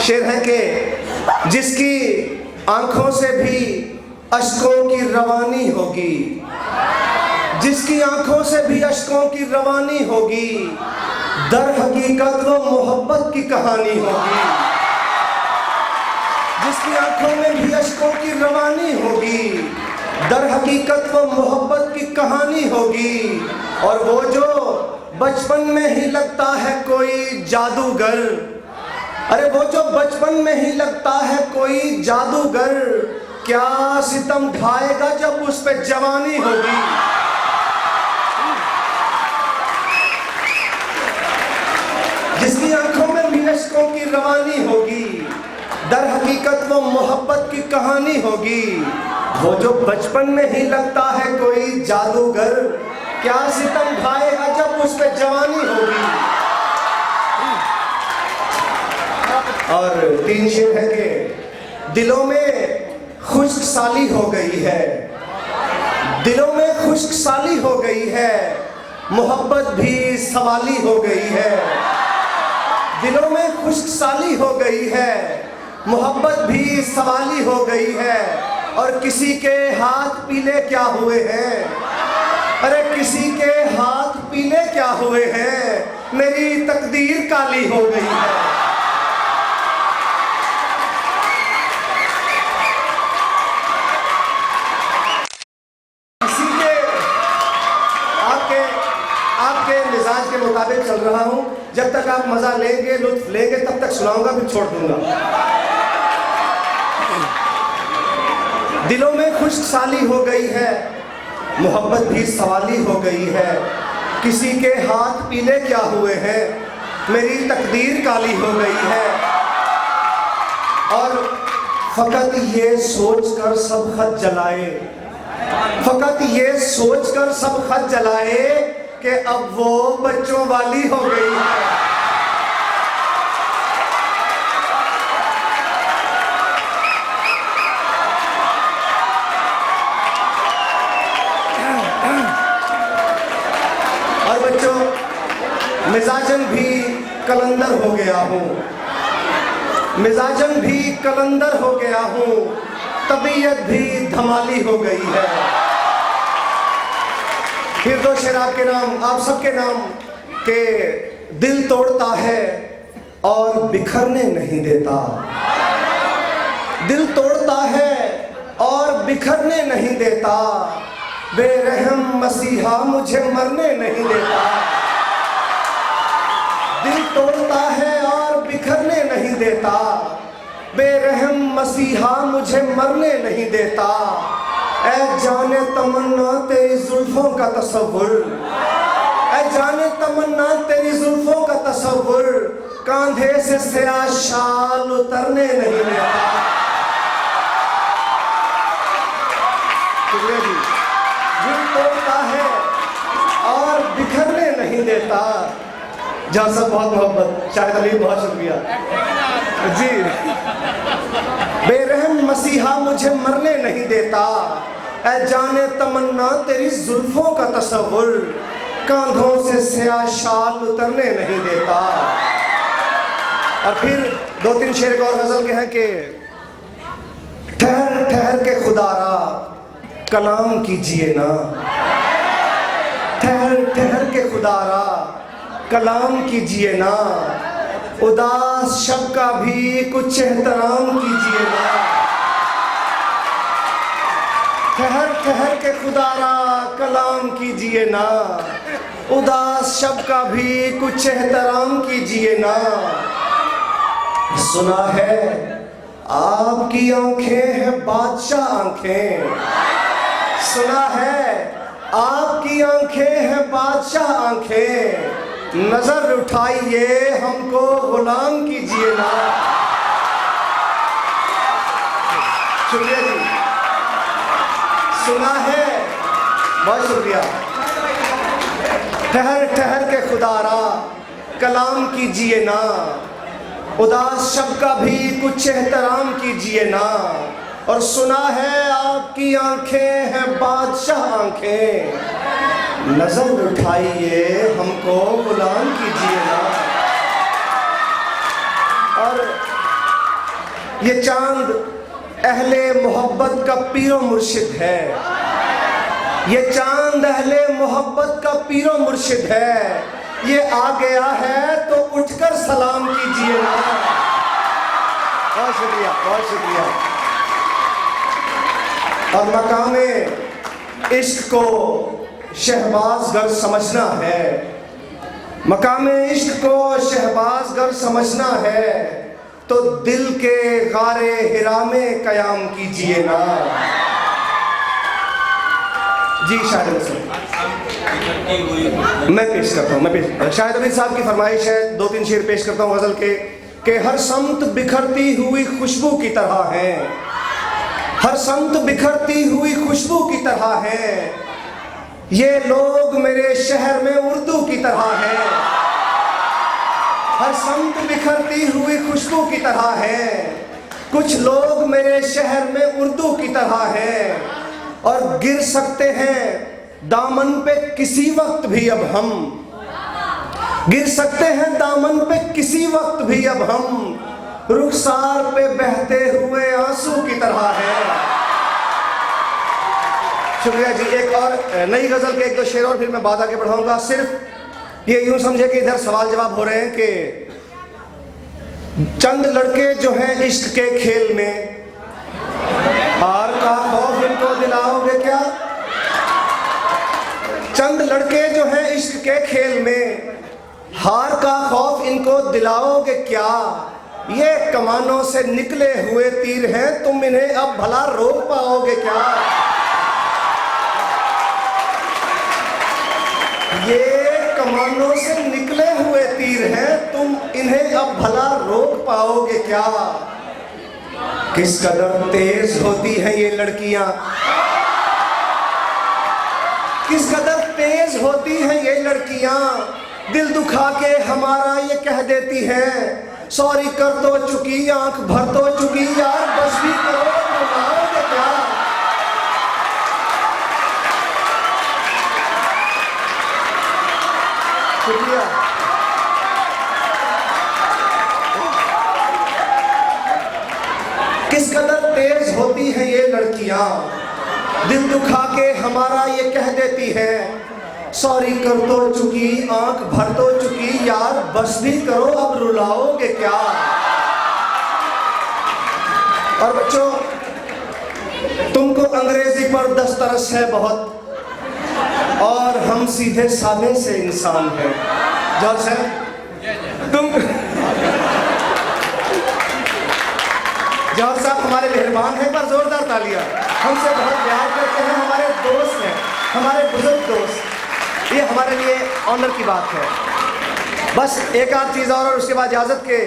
शेर है कि जिसकी आंखों से भी अश्कों की रवानी होगी, जिसकी आंखों से भी अश्कों की रवानी होगी, दर हकीकत वो मोहब्बत की कहानी होगी। जिसकी आंखों में भी अश्कों की रवानी होगी, दर हकीकत वो मोहब्बत की कहानी होगी। और वो जो बचपन में ही लगता है कोई जादूगर, अरे वो जो बचपन में ही लगता है कोई जादूगर, क्या सितम ढाएगा जब उस पे जवानी होगी। जिसकी आंखों में भी अश्कों की रवानी होगी, दर हकीकत वो मोहब्बत की कहानी होगी। वो जो बचपन में ही लगता है कोई जादूगर, क्या सितम ढाएगा जब उस पे जवानी होगी। और 3 शेर है कि दिलों में खुश्क साली हो गई है, दिलों में खुश्क साली हो गई है, मोहब्बत भी सवाली हो गई है। दिलों में खुश्क साली हो गई है, मोहब्बत भी सवाली हो गई है। और किसी के हाथ पीले क्या हुए हैं, अरे किसी के हाथ पीले क्या हुए हैं, मेरी तकदीर काली हो गई है। आपके मिजाज के मुताबिक चल रहा हूं, जब तक आप मजा लेंगे, लुत्फ लेंगे, तब तक सुनाऊंगा, फिर छोड़ दूंगा। दिलों में खुश्क साली हो गई है, मोहब्बत भी सवाली हो गई है। किसी के हाथ पीले क्या हुए हैं, मेरी तकदीर काली हो गई है। और फकत ये सोचकर सब खत जलाए, फकत ये सोचकर सब खत जलाए कि अब वो बच्चों वाली हो गई है। और बच्चों, मिजाजन भी कलंदर हो गया हूँ, मिजाजन भी कलंदर हो गया हूँ, तबीयत भी धमाली हो गई है। फिर 2 शेर आपके नाम, आप सबके नाम के दिल तोड़ता है और बिखरने नहीं देता, दिल तोड़ता है और बिखरने नहीं देता, बेरहम मसीहा मुझे मरने नहीं देता। दिल तोड़ता है और बिखरने नहीं देता, बेरहम मसीहा मुझे मरने नहीं देता। ऐ जाने तमन्ना तेरी जुल्फों का तसव्वुर, ऐ जाने तमन्ना तेरी जुल्फों का तसव्वुर, कांधे से स्याह शाल उतरने नहीं देता। दिल तोड़ता है और बिखरने नहीं देता। जहाँ सब बहुत मोहब्बत, शाहिद अली बहुत शुक्रिया जी। बेरहम मसीहा मुझे मरने नहीं देता, ऐ जाने तमन्ना तेरी जुल्फों का तसव्वुर, कांधों से स्याह शाल उतरने नहीं देता। और फिर 2-3 शेर और गजल के हैं कि ठहर ठहर के खुदारा कलाम कीजिए ना, ठहर ठहर के खुदारा कलाम कीजिए ना, उदास शब का भी कुछ एहतराम कीजिए ना। ठहर ठहर के खुदारा कलाम कीजिए ना, उदास शब का भी कुछ एहतराम कीजिए ना। सुना है आपकी आंखें हैं बादशाह आंखें, सुना है आपकी आंखें हैं बादशाह आंखें, नजर उठाइए हमको गुलाम कीजिए ना। शुक्रिया जी, सुना है, बहुत शुक्रिया। ठहर ठहर के खुदारा कलाम कीजिए ना, उदास शब का भी कुछ एहतराम कीजिए ना। और सुना है आपकी आंखें हैं बादशाह आंखें, नजर उठाइए हमको गुलाम कीजिए ना। और ये चांद अहले मोहब्बत का पीरो मुर्शिद है। ये चांद अहले मोहब्बत का पीरो मुर्शिद है। ये आ गया है तो उठकर सलाम कीजिए ना। बहुत शुक्रिया, बहुत शुक्रिया। और मकामे इश्क को शहबाजगर समझना है। मकामे इश्क को शहबाजगर समझना है तो दिल के गारे हिरा में कयाम कीजिए ना। जी शाहिद मैं पेश करता हूँ। शाहिद अली साहब की फरमाइश है, 2-3 शेर पेश करता हूँ गजल के हर समत बिखरती हुई खुशबू की तरह है। हर समत बिखरती हुई खुशबू की तरह है। ये लोग मेरे शहर में उर्दू की तरह है। हर समत बिखरती हुई खुशबू की तरह है। कुछ लोग मेरे शहर में उर्दू की तरह है। और गिर सकते हैं दामन पे किसी वक्त भी अब हम। गिर सकते हैं दामन पे किसी वक्त भी अब हम। रुखसार पे बहते हुए आंसू की तरह है। शुक्रिया जी। एक और नई गजल के 1-2 शेर और फिर मैं बात आगे बढ़ाऊंगा। सिर्फ ये यूं समझे कि इधर सवाल जवाब हो रहे हैं कि चंद लड़के जो हैं इश्क के खेल में, हार का खौफ इनको दिलाओगे क्या? चंद लड़के जो हैं इश्क के खेल में, हार का खौफ इनको दिलाओगे क्या? ये कमानों से निकले हुए तीर हैं, तुम इन्हें अब भला रोक पाओगे क्या? ये कमानों से निकले हुए तीर हैं, तुम इन्हें अब भला रोक पाओगे क्या? किस कदर तेज होती हैं ये लड़कियां, किस कदर तेज होती हैं ये लड़कियां। दिल दुखा के हमारा ये कह देती हैं, सॉरी कर तो चुकी, आंख भर तो चुकी, यार बस भी करो, बताओगे क्या? शुक्रिया। किस कदर तेज होती हैं ये लड़कियां, दिल दुखा के हमारा ये कह देती हैं, सॉरी कर तो चुकी, आंख भर तो चुकी, यार बस भी करो, अब रुलाओगे क्या? और बच्चों, तुमको अंग्रेजी पर दस्तरस है बहुत, और हम सीधे साधे से इंसान हैं। जॉर्ज साहब, तुम जॉर्ज साहब हमारे मेहरबान हैं, पर जोरदार तालियां। हमसे बहुत प्यार करते हैं, हमारे दोस्त हैं, हमारे बुजुर्ग दोस्त। ये हमारे लिए ऑनर की बात है। बस एक आध चीज़ और उसके बाद इजाज़त के।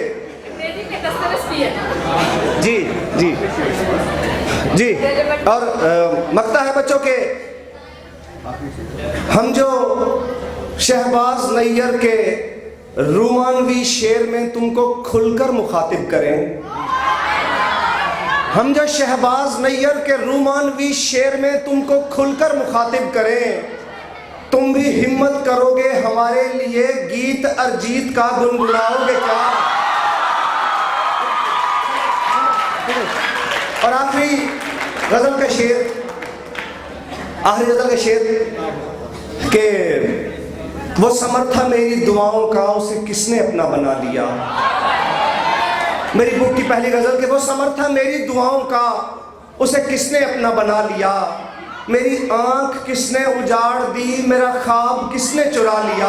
जी जी जी। और मकता है बच्चों के, हम जो शहबाज नैयर के रूमानवी शेर में तुमको खुलकर मुखातिब करें, हम जो शहबाज नैयर के रूमानवी शेर में तुमको खुलकर मुखातिब करें, तुम भी हिम्मत करोगे हमारे लिए, गीत अरजीत का गुनगुनाओगे क्या? और आखिरी गजल का शेर, आखिरी गजल का शेर कि वो समर्था मेरी दुआओं का, उसे किसने अपना बना लिया। मेरी बुक की पहली गजल कि वो समर्था मेरी दुआओं का, उसे किसने अपना बना लिया। मेरी आंख किसने उजाड़ दी, मेरा ख्वाब किसने चुरा लिया।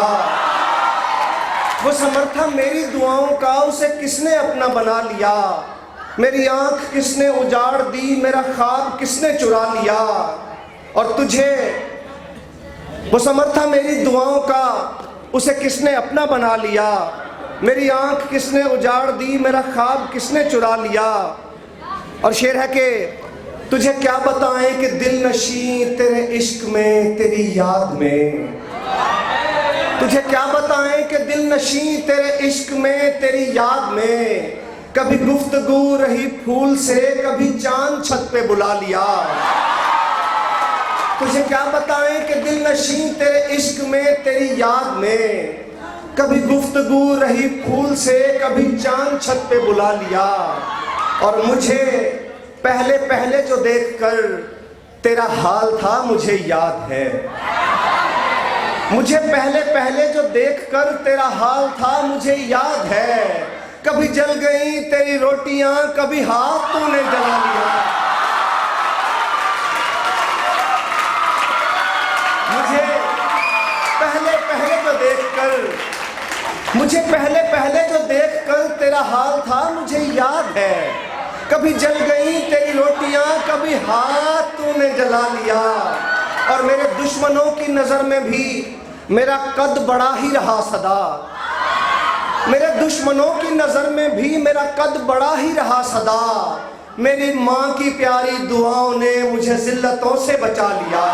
वो समर्था मेरी दुआओं का, उसे किसने अपना बना लिया। मेरी आंख किसने उजाड़ दी, मेरा ख्वाब किसने चुरा लिया। और तुझे वो समर्था मेरी दुआओं का, उसे किसने अपना बना लिया। मेरी आंख किसने उजाड़ दी, मेरा ख्वाब किसने चुरा लिया। और शेर है कि तुझे क्या बताएं कि दिल नशी तेरे इश्क में, तेरी याद में। तुझे क्या बताएं कि दिल नशी तेरे इश्क में, तेरी याद में। कभी गुफ्तगू रही फूल से, कभी चांद छत पे बुला लिया। तुझे क्या बताएं कि दिल नशी तेरे इश्क में, तेरी याद में। कभी गुफ्तगू रही फूल से, कभी चांद छत पे बुला लिया। और मुझे पहले पहले जो देखकर तेरा हाल था मुझे याद है। मुझे पहले पहले जो देखकर तेरा हाल था मुझे याद है। कभी जल गई तेरी रोटियां, कभी हाथ तूने जला लिया। मुझे पहले पहले जो देखकर तेरा हाल था मुझे याद है। कभी जल गई तेरी रोटियां, कभी हाथ तूने जला लिया। और मेरे दुश्मनों की नजर में भी मेरा कद बड़ा ही रहा सदा। मेरे दुश्मनों की नजर में भी मेरा कद बड़ा ही रहा सदा। मेरी माँ की प्यारी दुआओं ने मुझे जिल्लतों से बचा लिया।